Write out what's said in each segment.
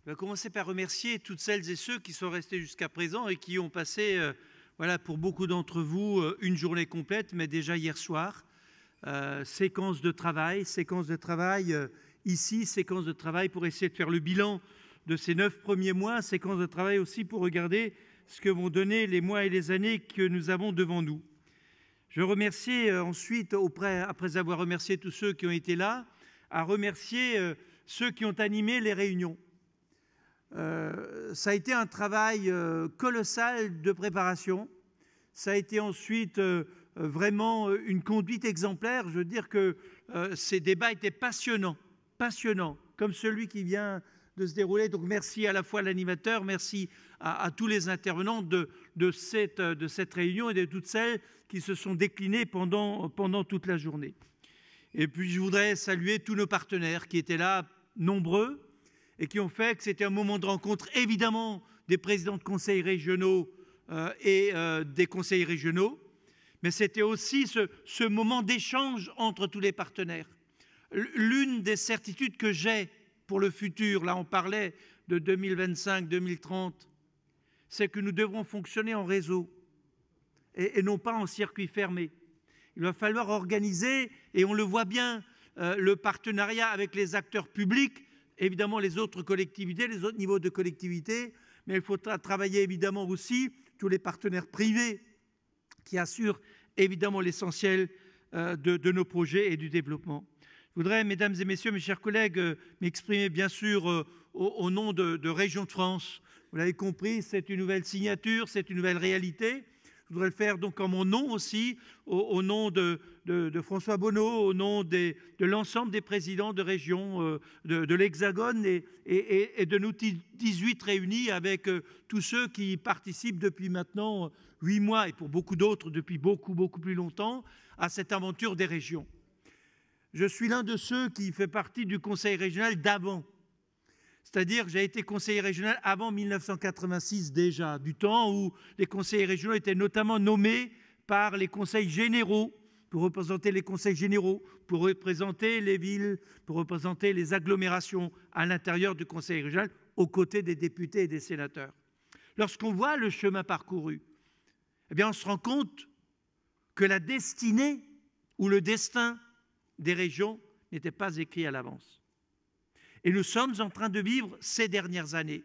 Je vais commencer par remercier toutes celles et ceux qui sont restés jusqu'à présent et qui ont passé, voilà, pour beaucoup d'entre vous, une journée complète, mais déjà hier soir. Séquence de travail ici, séquence de travail pour essayer de faire le bilan de ces 9 premiers mois, séquence de travail aussi pour regarder ce que vont donner les mois et les années que nous avons devant nous. Je remercie ensuite, après avoir remercié tous ceux qui ont été là, à remercier ceux qui ont animé les réunions. Ça a été un travail colossal de préparation. Ça a été ensuite vraiment une conduite exemplaire. Je veux dire que ces débats étaient passionnants, comme celui qui vient de se dérouler. Donc merci à la fois à l'animateur, merci à tous les intervenants de cette réunion et de toutes celles qui se sont déclinées pendant toute la journée. Et puis je voudrais saluer tous nos partenaires qui étaient là, nombreux, et qui ont fait que c'était un moment de rencontre, évidemment, des présidents de conseils régionaux et des conseils régionaux, mais c'était aussi ce moment d'échange entre tous les partenaires. L'une des certitudes que j'ai pour le futur, là on parlait de 2025-2030, c'est que nous devrons fonctionner en réseau et non pas en circuit fermé. Il va falloir organiser, et on le voit bien, le partenariat avec les acteurs publics, évidemment les autres collectivités, les autres niveaux de collectivités, mais il faudra travailler évidemment aussi tous les partenaires privés qui assurent évidemment l'essentiel de nos projets et du développement. Je voudrais, mesdames et messieurs, mes chers collègues, m'exprimer bien sûr au nom de Régions de France. Vous l'avez compris, c'est une nouvelle signature, c'est une nouvelle réalité. Je voudrais le faire donc en mon nom aussi, au nom de François Bonneau, au nom de l'ensemble des présidents de régions de l'Hexagone et de nous 18 réunis avec tous ceux qui participent depuis maintenant 8 mois et pour beaucoup d'autres depuis beaucoup plus longtemps à cette aventure des régions. Je suis l'un de ceux qui fait partie du conseil régional d'avant. C'est-à-dire que j'ai été conseiller régional avant 1986 déjà, du temps où les conseillers régionaux étaient notamment nommés par les conseils généraux, pour représenter les conseils généraux, pour représenter les villes, pour représenter les agglomérations à l'intérieur du conseil régional, aux côtés des députés et des sénateurs. Lorsqu'on voit le chemin parcouru, eh bien on se rend compte que la destinée ou le destin des régions n'était pas écrit à l'avance. Et nous sommes en train de vivre ces dernières années,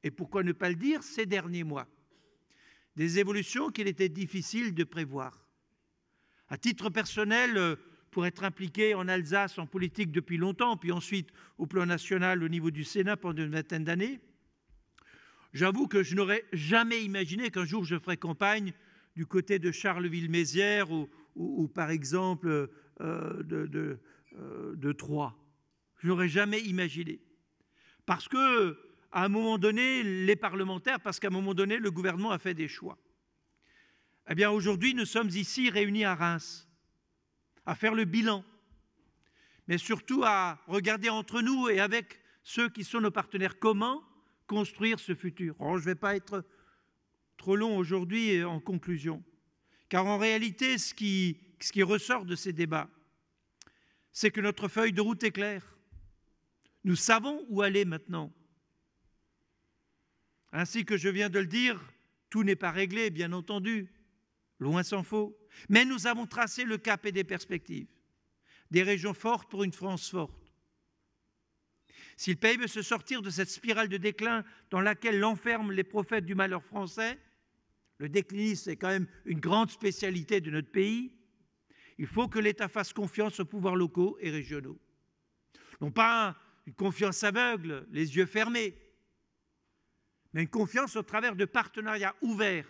et pourquoi ne pas le dire, ces derniers mois, des évolutions qu'il était difficile de prévoir. À titre personnel, pour être impliqué en Alsace en politique depuis longtemps, puis ensuite au plan national au niveau du Sénat pendant une vingtaine d'années, j'avoue que je n'aurais jamais imaginé qu'un jour je ferais campagne du côté de Charleville-Mézières ou par exemple de Troyes. Je n'aurais jamais imaginé. Parce qu'à un moment donné, les parlementaires, parce qu'à un moment donné, le gouvernement a fait des choix. Eh bien, aujourd'hui, nous sommes ici réunis à Reims, à faire le bilan, mais surtout à regarder entre nous et avec ceux qui sont nos partenaires comment construire ce futur. Alors, je ne vais pas être trop long aujourd'hui en conclusion, car en réalité, ce qui ressort de ces débats, c'est que notre feuille de route est claire. Nous savons où aller maintenant. Ainsi que je viens de le dire, tout n'est pas réglé, bien entendu, loin s'en faut. Mais nous avons tracé le cap et des perspectives. Des régions fortes pour une France forte. Si le pays veut se sortir de cette spirale de déclin dans laquelle l'enferment les prophètes du malheur français, le déclinisme est quand même une grande spécialité de notre pays, il faut que l'État fasse confiance aux pouvoirs locaux et régionaux. Non pas une confiance aveugle, les yeux fermés, mais une confiance au travers de partenariats ouverts,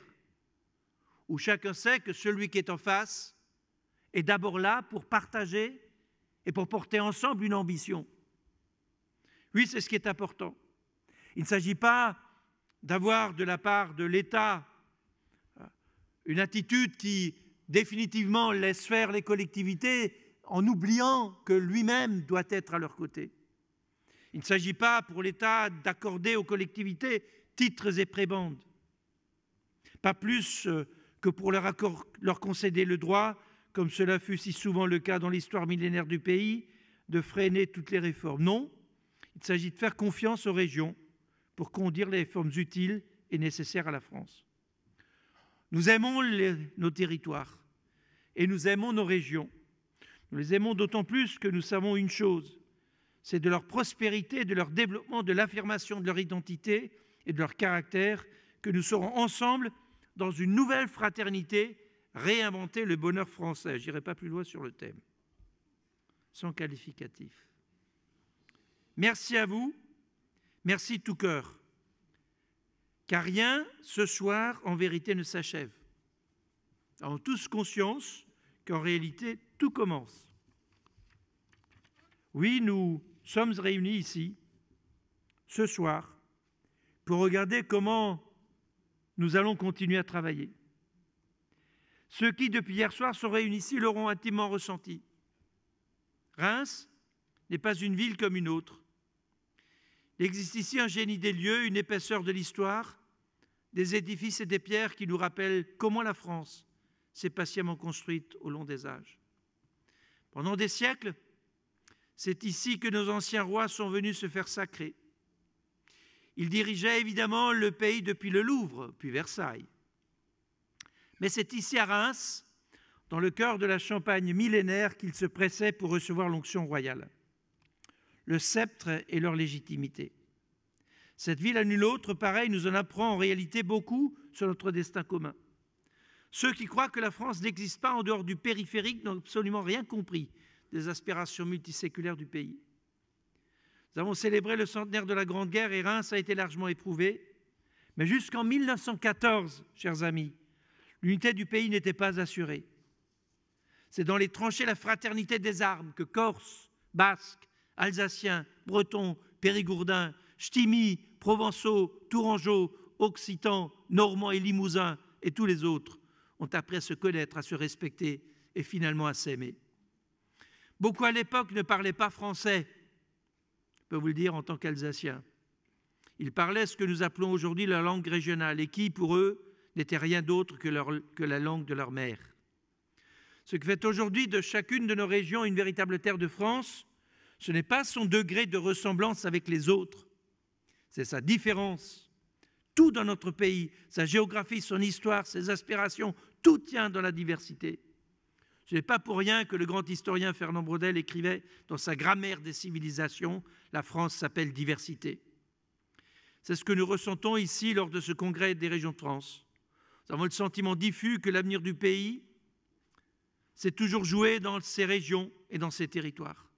où chacun sait que celui qui est en face est d'abord là pour partager et pour porter ensemble une ambition. Oui, c'est ce qui est important. Il ne s'agit pas d'avoir de la part de l'État une attitude qui définitivement laisse faire les collectivités en oubliant que lui-même doit être à leur côté. Il ne s'agit pas pour l'État d'accorder aux collectivités titres et prébendes, pas plus que pour leur concéder le droit, comme cela fut si souvent le cas dans l'histoire millénaire du pays, de freiner toutes les réformes. Non, Il s'agit de faire confiance aux régions pour conduire les réformes utiles et nécessaires à la France. Nous aimons nos territoires et nous aimons nos régions. Nous les aimons d'autant plus que nous savons une chose, c'est de leur prospérité, de leur développement, de l'affirmation de leur identité et de leur caractère que nous saurons ensemble, dans une nouvelle fraternité, réinventer le bonheur français. Je n'irai pas plus loin sur le thème, sans qualificatif. Merci à vous, merci de tout cœur, car rien, ce soir, en vérité, ne s'achève. Nous avons tous conscience qu'en réalité, tout commence. Oui, nous sommes réunis ici, ce soir, pour regarder comment nous allons continuer à travailler. Ceux qui, depuis hier soir, sont réunis ici l'auront intimement ressenti. Reims n'est pas une ville comme une autre. Il existe ici un génie des lieux, une épaisseur de l'histoire, des édifices et des pierres qui nous rappellent comment la France s'est patiemment construite au long des âges. Pendant des siècles, c'est ici que nos anciens rois sont venus se faire sacrer. Ils dirigeaient évidemment le pays depuis le Louvre, puis Versailles. Mais c'est ici à Reims, dans le cœur de la Champagne millénaire, qu'ils se pressaient pour recevoir l'onction royale, le sceptre et leur légitimité. Cette ville à nul autre, pareil, nous en apprend en réalité beaucoup sur notre destin commun. Ceux qui croient que la France n'existe pas en dehors du périphérique n'ont absolument rien compris des aspirations multiséculaires du pays. Nous avons célébré le centenaire de la Grande Guerre et Reims a été largement éprouvé. Mais jusqu'en 1914, chers amis, l'unité du pays n'était pas assurée. C'est dans les tranchées la fraternité des armes que Corses, Basques, Alsaciens, Bretons, Périgourdins, Ch'tis, Provençaux, Tourangeaux, Occitans, Normands et Limousins et tous les autres ont appris à se connaître, à se respecter et finalement à s'aimer. Beaucoup à l'époque ne parlaient pas français, je peux vous le dire en tant qu'Alsaciens. Ils parlaient ce que nous appelons aujourd'hui la langue régionale et qui, pour eux, n'était rien d'autre que la langue de leur mère. Ce qui fait aujourd'hui de chacune de nos régions une véritable terre de France, ce n'est pas son degré de ressemblance avec les autres, c'est sa différence. Tout dans notre pays, sa géographie, son histoire, ses aspirations, tout tient dans la diversité. Ce n'est pas pour rien que le grand historien Fernand Braudel écrivait dans sa Grammaire des civilisations « La France s'appelle diversité ». C'est ce que nous ressentons ici lors de ce congrès des régions de France. Nous avons le sentiment diffus que l'avenir du pays s'est toujours joué dans ces régions et dans ces territoires.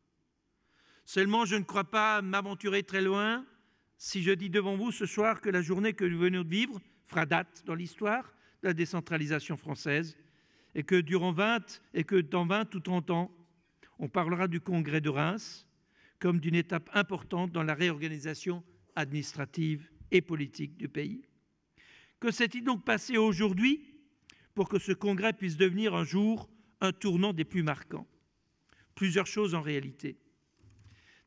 Seulement, je ne crois pas m'aventurer très loin si je dis devant vous ce soir que la journée que nous venons de vivre fera date dans l'histoire de la décentralisation française et que dans 20 ou 30 ans, on parlera du congrès de Reims comme d'une étape importante dans la réorganisation administrative et politique du pays. Que s'est-il donc passé aujourd'hui pour que ce congrès puisse devenir un jour un tournant des plus marquants? Plusieurs choses en réalité.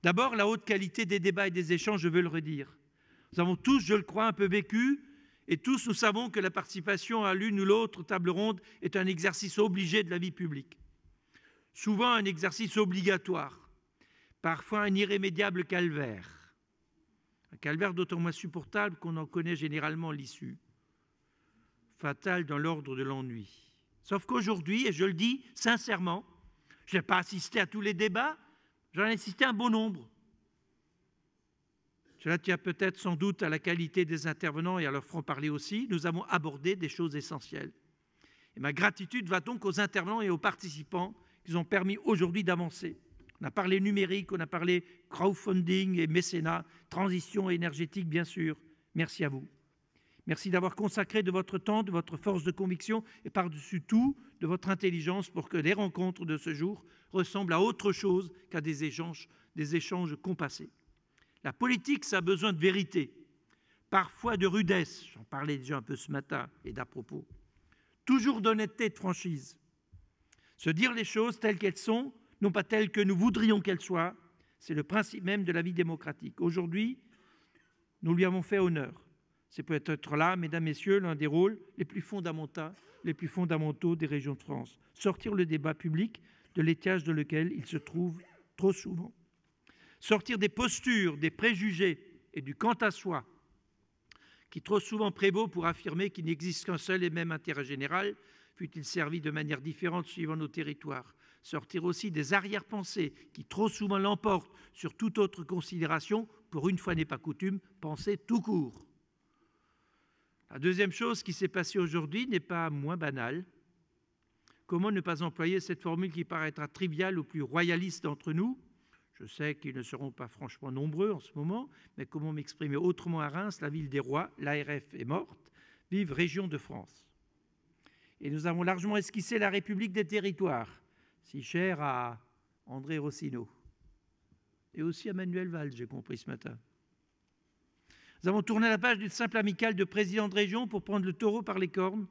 D'abord, la haute qualité des débats et des échanges, je veux le redire. Nous avons tous, je le crois, un peu vécu et tous nous savons que la participation à l'une ou l'autre table ronde est un exercice obligé de la vie publique. Souvent un exercice obligatoire, parfois un irrémédiable calvaire. Un calvaire d'autant moins supportable qu'on en connaît généralement l'issue. Fatal dans l'ordre de l'ennui. Sauf qu'aujourd'hui, et je le dis sincèrement, je n'ai pas assisté à tous les débats, j'en ai assisté à un bon nombre. Cela tient peut-être sans doute à la qualité des intervenants et à leur franc-parler aussi. Nous avons abordé des choses essentielles. Et ma gratitude va donc aux intervenants et aux participants qui nous ont permis aujourd'hui d'avancer. On a parlé numérique, on a parlé crowdfunding et mécénat, transition énergétique bien sûr. Merci à vous. Merci d'avoir consacré de votre temps, de votre force de conviction et par-dessus tout de votre intelligence pour que les rencontres de ce jour ressemblent à autre chose qu'à des échanges compassés. La politique, ça a besoin de vérité, parfois de rudesse, j'en parlais déjà un peu ce matin et d'à propos, toujours d'honnêteté et de franchise. Se dire les choses telles qu'elles sont, non pas telles que nous voudrions qu'elles soient, c'est le principe même de la vie démocratique. Aujourd'hui, nous lui avons fait honneur. C'est peut-être là, mesdames, messieurs, l'un des rôles les plus fondamentaux des régions de France. Sortir le débat public de l'étiage dans lequel il se trouve trop souvent. sortir des postures, des préjugés et du quant à soi qui trop souvent prévaut pour affirmer qu'il n'existe qu'un seul et même intérêt général, fût-il servi de manière différente suivant nos territoires. Sortir aussi des arrière-pensées qui trop souvent l'emportent sur toute autre considération, pour une fois n'est pas coutume, penser tout court. La deuxième chose qui s'est passée aujourd'hui n'est pas moins banale. Comment ne pas employer cette formule qui paraîtra triviale aux plus royalistes d'entre nous? Je sais qu'ils ne seront pas franchement nombreux en ce moment, mais comment m'exprimer autrement à Reims, la ville des rois, l'ARF est morte, vive région de France. Et nous avons largement esquissé la République des territoires, si chère à André Rossino, et aussi à Manuel Valls, j'ai compris ce matin. Nous avons tourné la page d'une simple amicale de présidents de région pour prendre le taureau par les cornes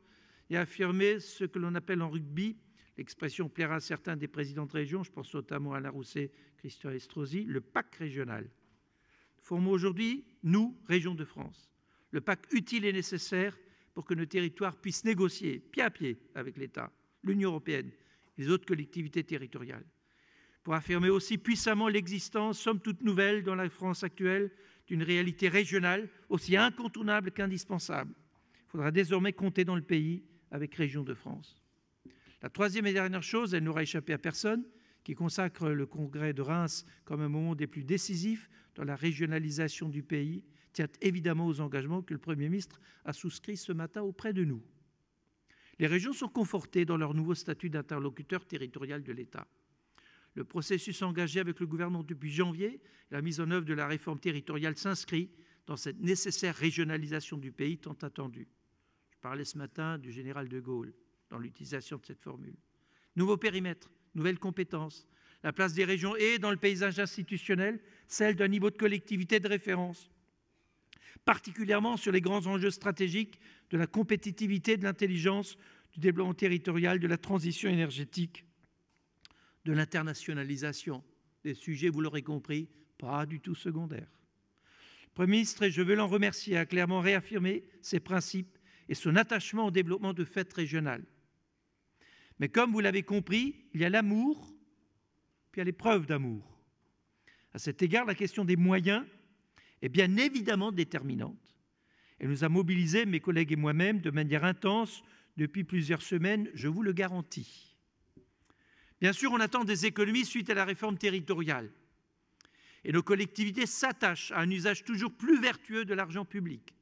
et affirmer ce que l'on appelle en rugby, l'expression plaira à certains des présidents de région, je pense notamment à Alain Rousset, Christian Estrosi, le pacte régional. Nous formons aujourd'hui, nous, région de France, le pacte utile et nécessaire pour que nos territoires puissent négocier pied à pied avec l'État, l'Union européenne et les autres collectivités territoriales, pour affirmer aussi puissamment l'existence, somme toute nouvelle dans la France actuelle, d'une réalité régionale aussi incontournable qu'indispensable. Il faudra désormais compter dans le pays avec Région de France. La troisième et dernière chose, elle n'aura échappé à personne, qui consacre le congrès de Reims comme un moment des plus décisifs dans la régionalisation du pays, tient évidemment aux engagements que le Premier ministre a souscrits ce matin auprès de nous. Les régions sont confortées dans leur nouveau statut d'interlocuteur territorial de l'État. Le processus engagé avec le gouvernement depuis janvier, la mise en œuvre de la réforme territoriale s'inscrit dans cette nécessaire régionalisation du pays tant attendue. Je parlais ce matin du général de Gaulle dans l'utilisation de cette formule. Nouveau périmètre, nouvelles compétences, la place des régions et, dans le paysage institutionnel, celle d'un niveau de collectivité de référence, particulièrement sur les grands enjeux stratégiques de la compétitivité, de l'intelligence, du développement territorial, de la transition énergétique, de l'internationalisation, des sujets, vous l'aurez compris, pas du tout secondaires. Le Premier ministre, et je veux l'en remercier, a clairement réaffirmé ses principes et son attachement au développement de fêtes régionales. Mais comme vous l'avez compris, il y a l'amour, puis il y a l'épreuve d'amour. À cet égard, la question des moyens est bien évidemment déterminante. Elle nous a mobilisés, mes collègues et moi-même, de manière intense depuis plusieurs semaines, je vous le garantis. Bien sûr, on attend des économies suite à la réforme territoriale. Et nos collectivités s'attachent à un usage toujours plus vertueux de l'argent public.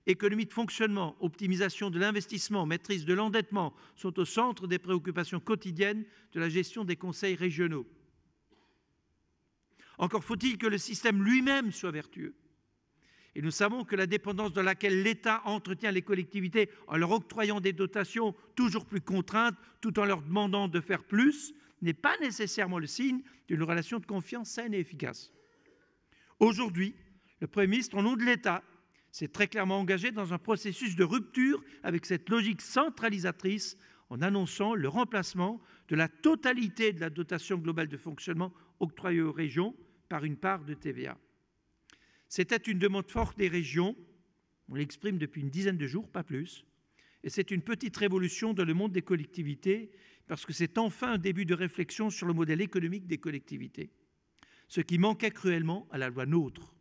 Économie de fonctionnement, optimisation de l'investissement, maîtrise de l'endettement sont au centre des préoccupations quotidiennes de la gestion des conseils régionaux. Encore faut-il que le système lui-même soit vertueux. Et nous savons que la dépendance dans laquelle l'État entretient les collectivités en leur octroyant des dotations toujours plus contraintes, tout en leur demandant de faire plus, n'est pas nécessairement le signe d'une relation de confiance saine et efficace. Aujourd'hui, le Premier ministre, au nom de l'État, s'est très clairement engagé dans un processus de rupture avec cette logique centralisatrice en annonçant le remplacement de la totalité de la dotation globale de fonctionnement octroyée aux régions par une part de TVA. C'était une demande forte des régions, on l'exprime depuis une dizaine de jours, pas plus, et c'est une petite révolution dans le monde des collectivités parce que c'est enfin un début de réflexion sur le modèle économique des collectivités, ce qui manquait cruellement à la loi NOTRe.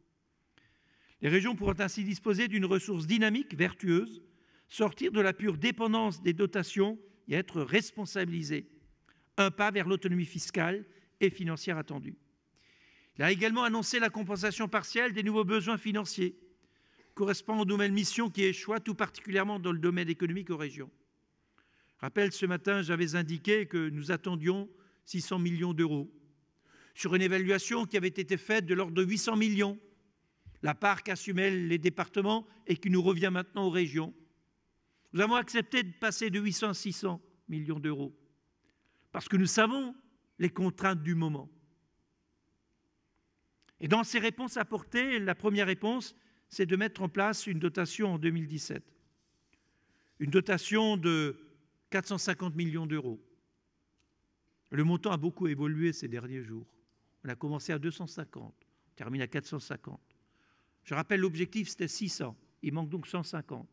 Les régions pourront ainsi disposer d'une ressource dynamique, vertueuse, sortir de la pure dépendance des dotations et être responsabilisées, un pas vers l'autonomie fiscale et financière attendue. Il a également annoncé la compensation partielle des nouveaux besoins financiers correspondant aux nouvelles missions qui échouent tout particulièrement dans le domaine économique aux régions. Je rappelle, ce matin, j'avais indiqué que nous attendions 600 millions d'euros sur une évaluation qui avait été faite de l'ordre de 800 millions, la part qu'assumaient les départements et qui nous revient maintenant aux régions. Nous avons accepté de passer de 800 à 600 millions d'euros parce que nous savons les contraintes du moment. Et dans ces réponses apportées, la première réponse, c'est de mettre en place une dotation en 2017. Une dotation de 450 millions d'euros. Le montant a beaucoup évolué ces derniers jours. On a commencé à 250, on termine à 450. Je rappelle, l'objectif, c'était 600. Il manque donc 150.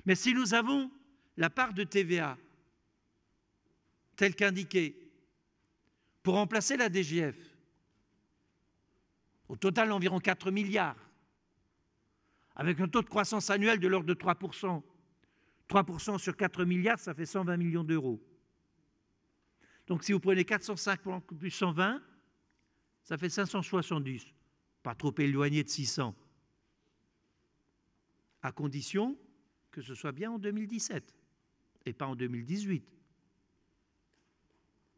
Mais si nous avons la part de TVA telle qu'indiquée pour remplacer la DGF, Au total, environ 4 milliards, avec un taux de croissance annuel de l'ordre de 3%. 3% sur 4 milliards, ça fait 120 millions d'euros. Donc si vous prenez 450 plus 120, ça fait 570. Pas trop éloigné de 600. À condition que ce soit bien en 2017 et pas en 2018.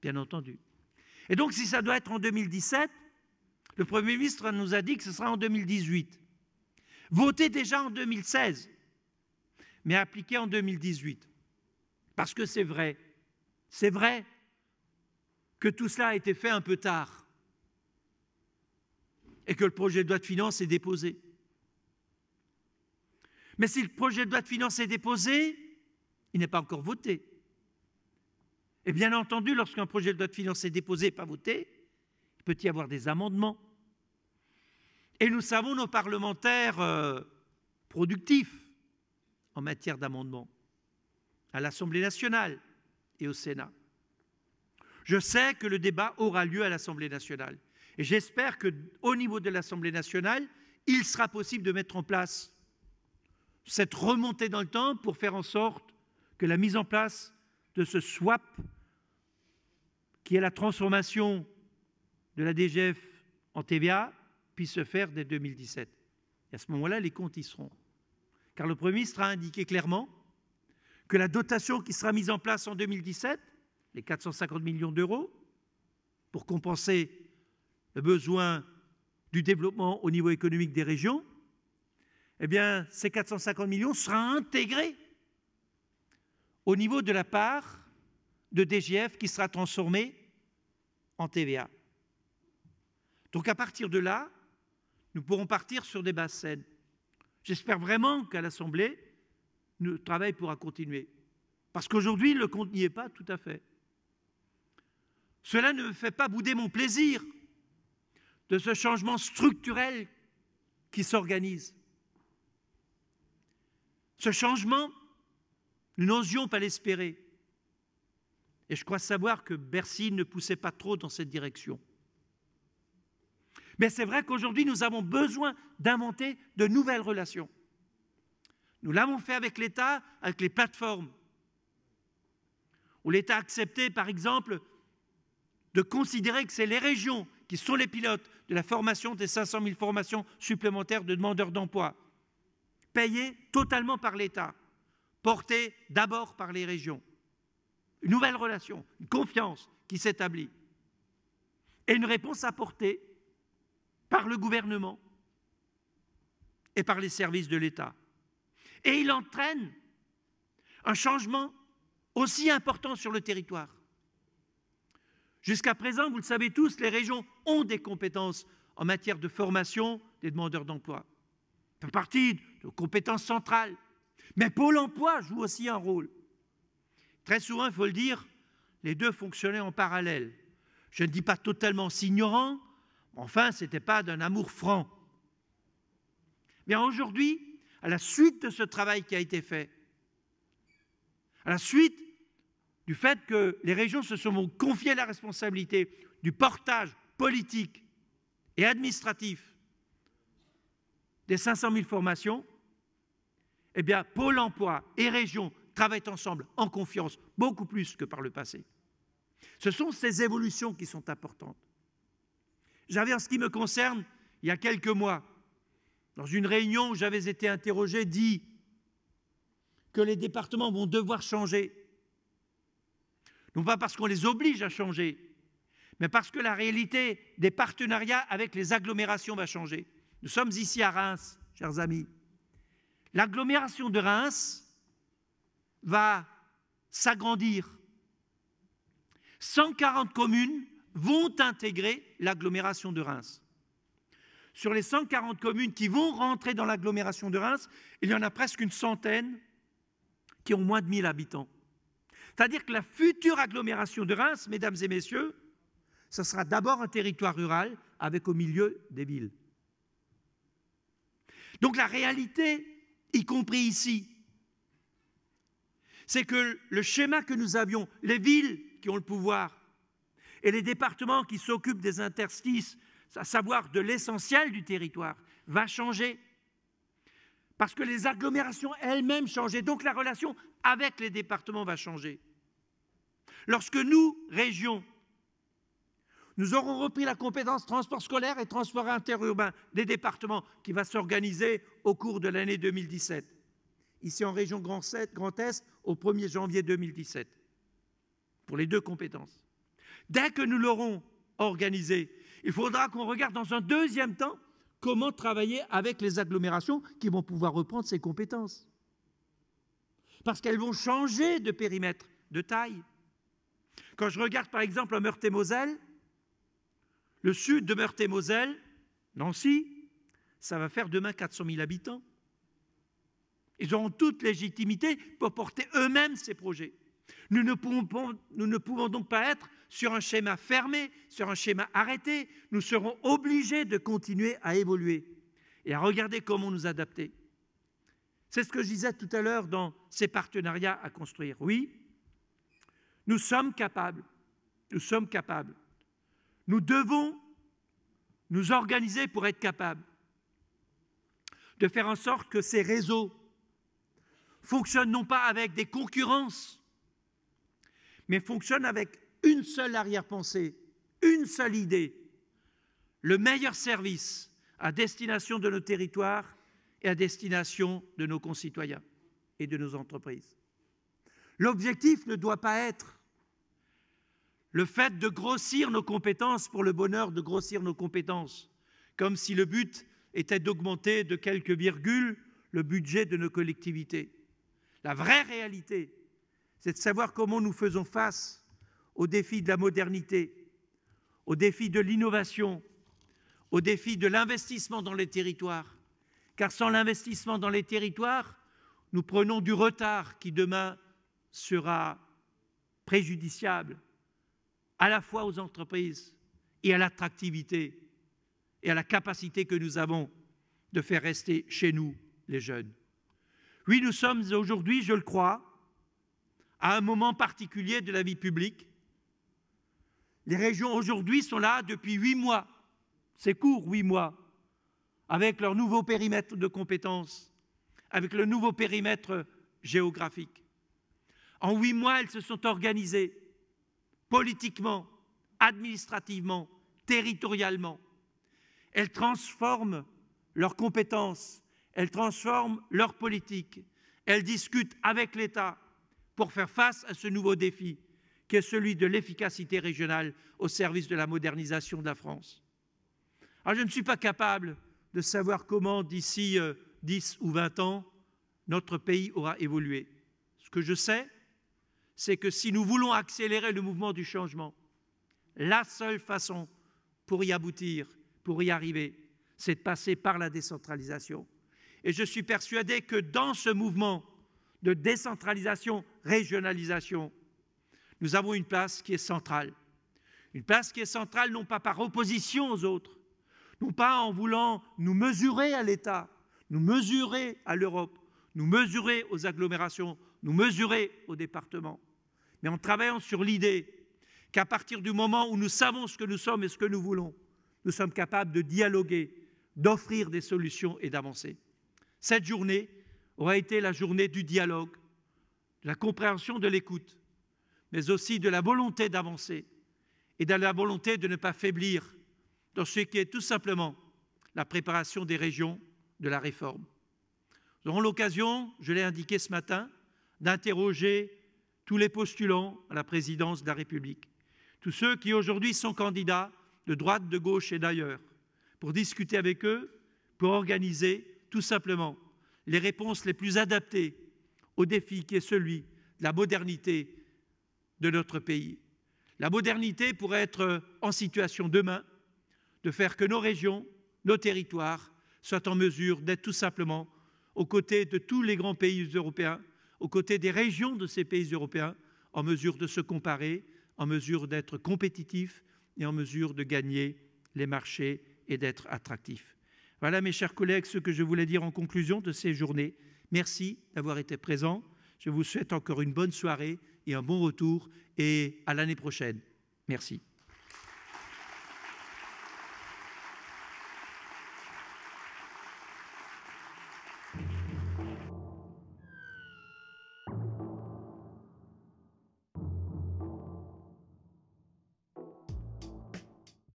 Bien entendu. Et donc si ça doit être en 2017, le Premier ministre nous a dit que ce sera en 2018. Voté déjà en 2016, mais appliqué en 2018. Parce que c'est vrai que tout cela a été fait un peu tard et que le projet de loi de finances est déposé. Mais si le projet de loi de finances est déposé, il n'est pas encore voté. Et bien entendu, lorsqu'un projet de loi de finances est déposé et pas voté, il peut y avoir des amendements. Et nous savons nos parlementaires productifs en matière d'amendements à l'Assemblée nationale et au Sénat. Je sais que le débat aura lieu à l'Assemblée nationale et j'espère qu'au niveau de l'Assemblée nationale, il sera possible de mettre en place cette remontée dans le temps pour faire en sorte que la mise en place de ce swap, qui est la transformation de la DGF en TVA, puisse se faire dès 2017. Et à ce moment-là, les comptes y seront. Car le Premier ministre a indiqué clairement que la dotation qui sera mise en place en 2017, les 450 millions d'euros, pour compenser le besoin du développement au niveau économique des régions, eh bien, ces 450 millions seront intégrés au niveau de la part de DGF qui sera transformée en TVA. Donc à partir de là, nous pourrons partir sur des bases saines. J'espère vraiment qu'à l'Assemblée, le travail pourra continuer. Parce qu'aujourd'hui, le compte n'y est pas tout à fait. Cela ne me fait pas bouder mon plaisir de ce changement structurel qui s'organise. Ce changement, nous n'osions pas l'espérer. Et je crois savoir que Bercy ne poussait pas trop dans cette direction. Mais c'est vrai qu'aujourd'hui, nous avons besoin d'inventer de nouvelles relations. Nous l'avons fait avec l'État, avec les plateformes, où l'État a accepté, par exemple, de considérer que c'est les régions qui sont les pilotes de la formation des 500 000 formations supplémentaires de demandeurs d'emploi, payées totalement par l'État, portées d'abord par les régions. Une nouvelle relation, une confiance qui s'établit. Et une réponse apportée par le gouvernement et par les services de l'État. Et il entraîne un changement aussi important sur le territoire. Jusqu'à présent, vous le savez tous, les régions ont des compétences en matière de formation des demandeurs d'emploi. Ça fait partie de compétences centrales. Mais Pôle emploi joue aussi un rôle. Très souvent, il faut le dire, les deux fonctionnaient en parallèle. Je ne dis pas totalement s'ignorant, enfin, ce n'était pas d'un amour franc. Mais aujourd'hui, à la suite de ce travail qui a été fait, à la suite du fait que les régions se sont confiées la responsabilité du portage politique et administratif des 500 000 formations, eh bien, Pôle emploi et régions travaillent ensemble en confiance, beaucoup plus que par le passé. Ce sont ces évolutions qui sont importantes. J'avais, en ce qui me concerne, il y a quelques mois, dans une réunion où j'avais été interrogé, dit que les départements vont devoir changer. Non pas parce qu'on les oblige à changer, mais parce que la réalité des partenariats avec les agglomérations va changer. Nous sommes ici à Reims, chers amis. L'agglomération de Reims va s'agrandir. 140 communes vont intégrer l'agglomération de Reims. Sur les 140 communes qui vont rentrer dans l'agglomération de Reims, il y en a presque une centaine qui ont moins de 1000 habitants. C'est-à-dire que la future agglomération de Reims, mesdames et messieurs, ce sera d'abord un territoire rural avec au milieu des villes. Donc la réalité, y compris ici, c'est que le schéma que nous avions, les villes qui ont le pouvoir et les départements qui s'occupent des interstices, à savoir de l'essentiel du territoire, va changer. Parce que les agglomérations elles-mêmes changent, et donc la relation avec les départements va changer. Lorsque nous, régions, nous aurons repris la compétence transport scolaire et transport interurbain des départements qui va s'organiser au cours de l'année 2017, ici en région Grand Est, au 1er janvier 2017, pour les deux compétences. Dès que nous l'aurons organisé, il faudra qu'on regarde dans un deuxième temps comment travailler avec les agglomérations qui vont pouvoir reprendre ces compétences. Parce qu'elles vont changer de périmètre, de taille. Quand je regarde par exemple en Meurthe-et-Moselle, le sud de Meurthe-et-Moselle, Nancy, ça va faire demain 400 000 habitants. Ils auront toute légitimité pour porter eux-mêmes ces projets. Nous ne pouvons donc pas être sur un schéma fermé, sur un schéma arrêté. Nous serons obligés de continuer à évoluer et à regarder comment nous adapter. C'est ce que je disais tout à l'heure dans ces partenariats à construire. Oui, nous sommes capables. Nous sommes capables. Nous devons nous organiser pour être capables de faire en sorte que ces réseaux fonctionnent non pas avec des concurrences, mais fonctionnent avec une seule arrière-pensée, une seule idée, le meilleur service à destination de nos territoires et à destination de nos concitoyens et de nos entreprises. L'objectif ne doit pas être le fait de grossir nos compétences pour le bonheur de grossir nos compétences, comme si le but était d'augmenter de quelques virgules le budget de nos collectivités. La vraie réalité, c'est de savoir comment nous faisons face aux défis de la modernité, aux défis de l'innovation, aux défis de l'investissement dans les territoires. Car sans l'investissement dans les territoires, nous prenons du retard qui demain sera préjudiciable à la fois aux entreprises et à l'attractivité et à la capacité que nous avons de faire rester chez nous les jeunes. Oui, nous sommes aujourd'hui, je le crois, à un moment particulier de la vie publique. Les régions aujourd'hui sont là depuis 8 mois, c'est court 8 mois, avec leur nouveau périmètre de compétences, avec le nouveau périmètre géographique. En 8 mois, elles se sont organisées politiquement, administrativement, territorialement. Elles transforment leurs compétences, elles transforment leur politique, elles discutent avec l'État pour faire face à ce nouveau défi qui est celui de l'efficacité régionale au service de la modernisation de la France. Alors, je ne suis pas capable de savoir comment, d'ici 10 ou 20 ans, notre pays aura évolué. Ce que je sais, c'est que si nous voulons accélérer le mouvement du changement, la seule façon pour y aboutir, pour y arriver, c'est de passer par la décentralisation. Et je suis persuadé que dans ce mouvement de décentralisation, régionalisation, nous avons une place qui est centrale. Une place qui est centrale non pas par opposition aux autres, non pas en voulant nous mesurer à l'État, nous mesurer à l'Europe, nous mesurer aux agglomérations, nous mesurer aux départements, mais en travaillant sur l'idée qu'à partir du moment où nous savons ce que nous sommes et ce que nous voulons, nous sommes capables de dialoguer, d'offrir des solutions et d'avancer. Cette journée aura été la journée du dialogue, de la compréhension, de l'écoute, mais aussi de la volonté d'avancer et de la volonté de ne pas faiblir dans ce qui est tout simplement la préparation des régions de la réforme. Nous aurons l'occasion, je l'ai indiqué ce matin, d'interroger tous les postulants à la présidence de la République, tous ceux qui aujourd'hui sont candidats de droite, de gauche et d'ailleurs, pour discuter avec eux, pour organiser tout simplement les réponses les plus adaptées au défi qui est celui de la modernité de notre pays. La modernité pour être en situation demain de faire que nos régions, nos territoires soient en mesure d'être tout simplement aux côtés de tous les grands pays européens, aux côtés des régions de ces pays européens, en mesure de se comparer, en mesure d'être compétitifs et en mesure de gagner les marchés et d'être attractifs. Voilà, mes chers collègues, ce que je voulais dire en conclusion de ces journées. Merci d'avoir été présents. Je vous souhaite encore une bonne soirée et un bon retour et à l'année prochaine. Merci.